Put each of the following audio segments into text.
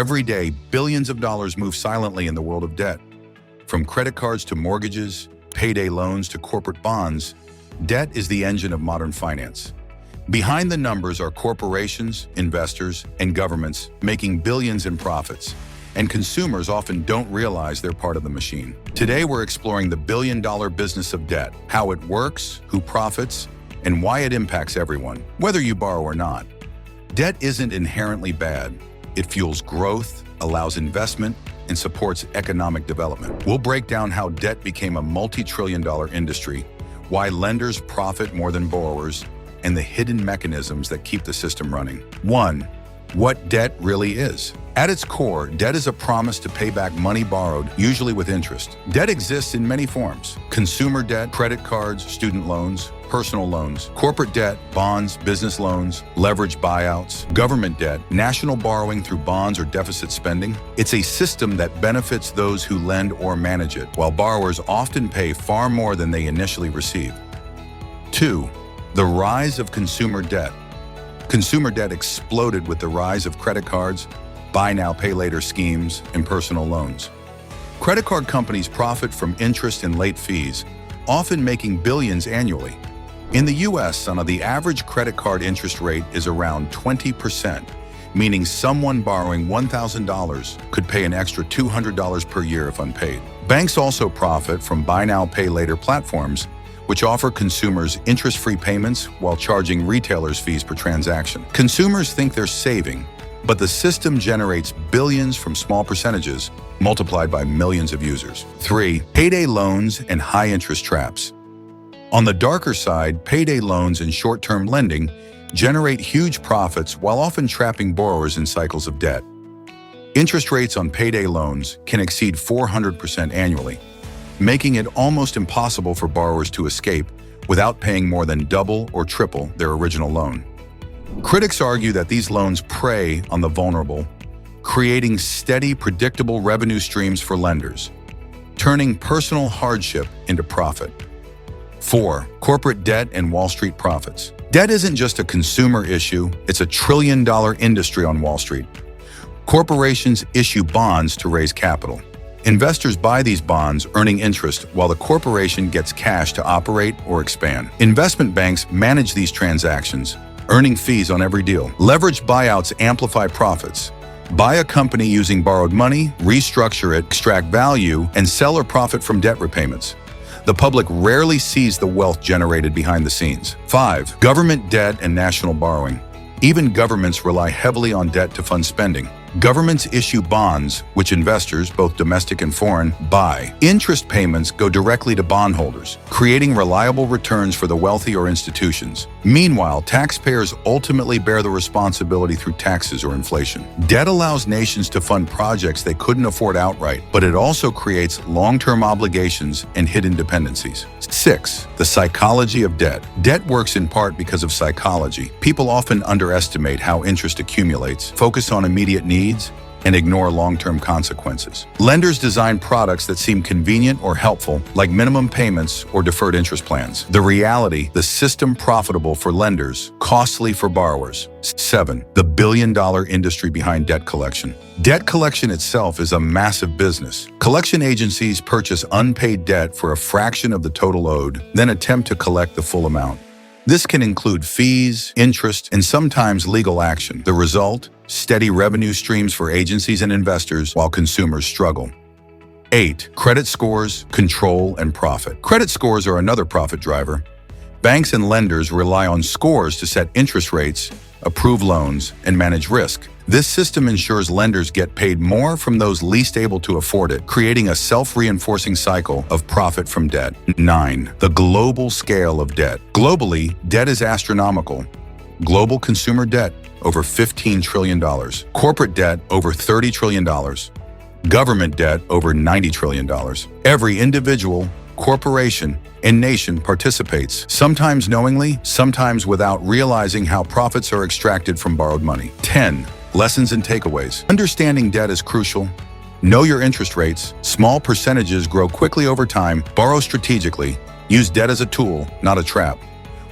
Every day, billions of dollars move silently in the world of debt. From credit cards to mortgages, payday loans to corporate bonds, debt is the engine of modern finance. Behind the numbers are corporations, investors, and governments making billions in profits, and consumers often don't realize they're part of the machine. Today, we're exploring the billion-dollar business of debt, how it works, who profits, and why it impacts everyone, whether you borrow or not. Debt isn't inherently bad. It fuels growth, allows investment, and supports economic development. We'll break down how debt became a multi-trillion-dollar industry, why lenders profit more than borrowers, and the hidden mechanisms that keep the system running. 1. What debt really is. At its core, debt is a promise to pay back money borrowed, usually with interest. Debt exists in many forms: consumer debt, credit cards, student loans, personal loans, corporate debt, bonds, business loans, leveraged buyouts, government debt, national borrowing through bonds or deficit spending. It's a system that benefits those who lend or manage it, while borrowers often pay far more than they initially receive. 2. The rise of consumer debt. Consumer debt exploded with the rise of credit cards, buy now, pay later schemes, and personal loans. Credit card companies profit from interest and late fees, often making billions annually. In the US, the average credit card interest rate is around 20%, meaning someone borrowing $1,000 could pay an extra $200 per year if unpaid. Banks also profit from buy now, pay later platforms, which offer consumers interest-free payments while charging retailers fees per transaction. Consumers think they're saving, but the system generates billions from small percentages multiplied by millions of users. 3. Payday loans and high-interest traps. On the darker side, payday loans and short-term lending generate huge profits while often trapping borrowers in cycles of debt. Interest rates on payday loans can exceed 400% annually, making it almost impossible for borrowers to escape without paying more than double or triple their original loan. Critics argue that these loans prey on the vulnerable, creating steady, predictable revenue streams for lenders, turning personal hardship into profit. 4. Corporate debt and Wall Street profits. Debt isn't just a consumer issue, it's a trillion-dollar industry on Wall Street. Corporations issue bonds to raise capital. Investors buy these bonds, earning interest, while the corporation gets cash to operate or expand. Investment banks manage these transactions, earning fees on every deal. Leveraged buyouts amplify profits. Buy a company using borrowed money, restructure it, extract value, and sell or profit from debt repayments. The public rarely sees the wealth generated behind the scenes. 5. Government debt and national borrowing. Even governments rely heavily on debt to fund spending. Governments issue bonds, which investors, both domestic and foreign, buy. Interest payments go directly to bondholders, creating reliable returns for the wealthy or institutions. Meanwhile, taxpayers ultimately bear the responsibility through taxes or inflation. Debt allows nations to fund projects they couldn't afford outright, but it also creates long-term obligations and hidden dependencies. 6. The psychology of debt. Debt works in part because of psychology. People often underestimate how interest accumulates, focus on immediate needs, and ignore long-term consequences. Lenders design products that seem convenient or helpful, like minimum payments or deferred interest plans. The reality, the system profitable for lenders, costly for borrowers. 7. The billion-dollar industry behind debt collection. Debt collection itself is a massive business. Collection agencies purchase unpaid debt for a fraction of the total owed, then attempt to collect the full amount. This can include fees, interest, and sometimes legal action. The result? Steady revenue streams for agencies and investors while consumers struggle. 8. Credit scores, control, and profit. Credit scores are another profit driver. Banks and lenders rely on scores to set interest rates, approve loans, and manage risk. This system ensures lenders get paid more from those least able to afford it, creating a self-reinforcing cycle of profit from debt. 9. The global scale of debt. Globally, debt is astronomical. Global consumer debt, over $15 trillion. Corporate debt, over $30 trillion. Government debt, over $90 trillion. Every individual, corporation, and nation participates, sometimes knowingly, sometimes without realizing how profits are extracted from borrowed money. 10. Lessons and takeaways. Understanding debt is crucial. Know your interest rates. Small percentages grow quickly over time. Borrow strategically. Use debt as a tool, not a trap.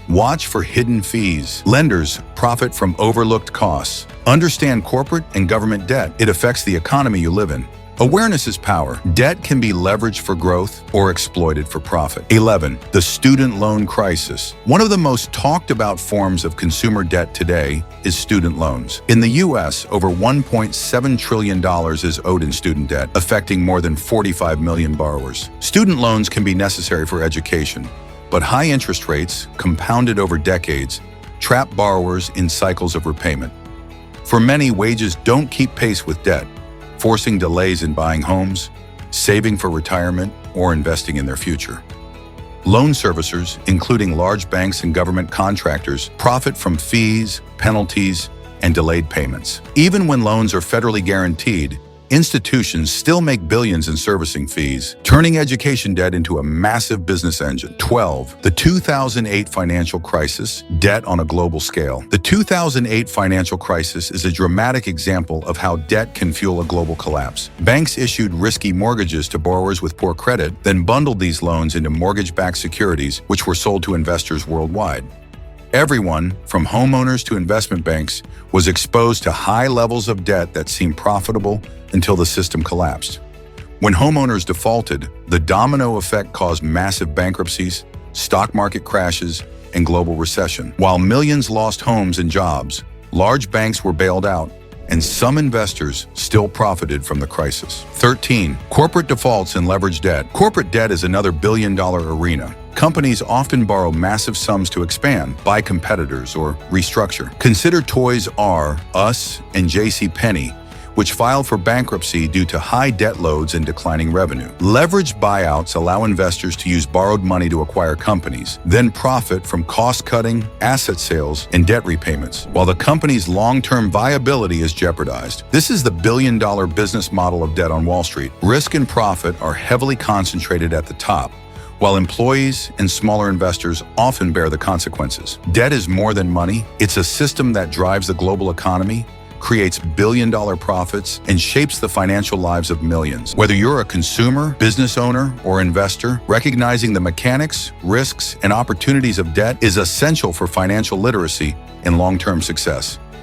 Watch for hidden fees. Lenders profit from overlooked costs. Understand corporate and government debt. It affects the economy you live in. Awareness is power. Debt can be leveraged for growth or exploited for profit. 11. The student loan crisis. One of the most talked about forms of consumer debt today is student loans. In the U.S., over $1.7 trillion is owed in student debt, affecting more than 45 million borrowers. Student loans can be necessary for education, but high interest rates, compounded over decades, trap borrowers in cycles of repayment. For many, wages don't keep pace with debt, forcing delays in buying homes, saving for retirement, or investing in their future. Loan servicers, including large banks and government contractors, profit from fees, penalties, and delayed payments. Even when loans are federally guaranteed, institutions still make billions in servicing fees, turning education debt into a massive business engine. 12. The 2008 financial crisis, debt on a global scale. The 2008 financial crisis is a dramatic example of how debt can fuel a global collapse. Banks issued risky mortgages to borrowers with poor credit, then bundled these loans into mortgage-backed securities, which were sold to investors worldwide. Everyone, from homeowners to investment banks, was exposed to high levels of debt that seemed profitable until the system collapsed. When homeowners defaulted, the domino effect caused massive bankruptcies, stock market crashes, and global recession. While millions lost homes and jobs, large banks were bailed out, and some investors still profited from the crisis. 13. Corporate defaults and leveraged debt. Corporate debt is another billion-dollar arena. Companies often borrow massive sums to expand, buy competitors, or restructure. Consider Toys R Us and JCPenney, which filed for bankruptcy due to high debt loads and declining revenue. Leveraged buyouts allow investors to use borrowed money to acquire companies, then profit from cost-cutting, asset sales, and debt repayments, while the company's long-term viability is jeopardized. This is the billion-dollar business model of debt on Wall Street. Risk and profit are heavily concentrated at the top, while employees and smaller investors often bear the consequences. Debt is more than money. It's a system that drives the global economy, creates billion-dollar profits, and shapes the financial lives of millions. Whether you're a consumer, business owner, or investor, recognizing the mechanics, risks, and opportunities of debt is essential for financial literacy and long-term success.